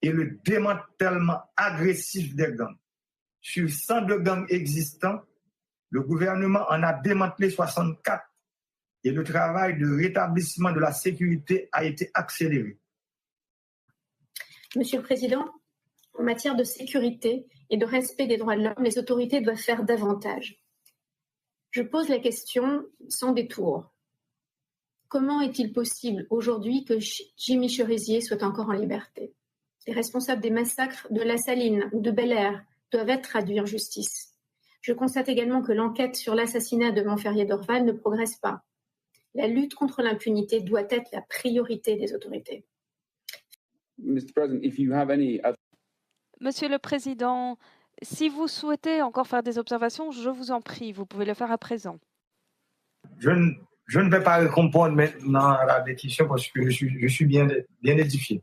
et le démantèlement agressif des gangs. Sur 102 gangs existants, le gouvernement en a démantelé 64 et le travail de rétablissement de la sécurité a été accéléré. Monsieur le Président, en matière de sécurité et de respect des droits de l'homme, les autorités doivent faire davantage. Je pose la question sans détour. Comment est-il possible aujourd'hui que Jimmy Cherizier soit encore en liberté? Les responsables des massacres de La Saline ou de Bel Air doivent être traduits en justice. Je constate également que l'enquête sur l'assassinat de Montferrier Dorval ne progresse pas. La lutte contre l'impunité doit être la priorité des autorités. Monsieur le Président, si vous souhaitez encore faire des observations, je vous en prie, vous pouvez le faire à présent. Je ne vais pas répondre maintenant à la question parce que je suis bien édifié.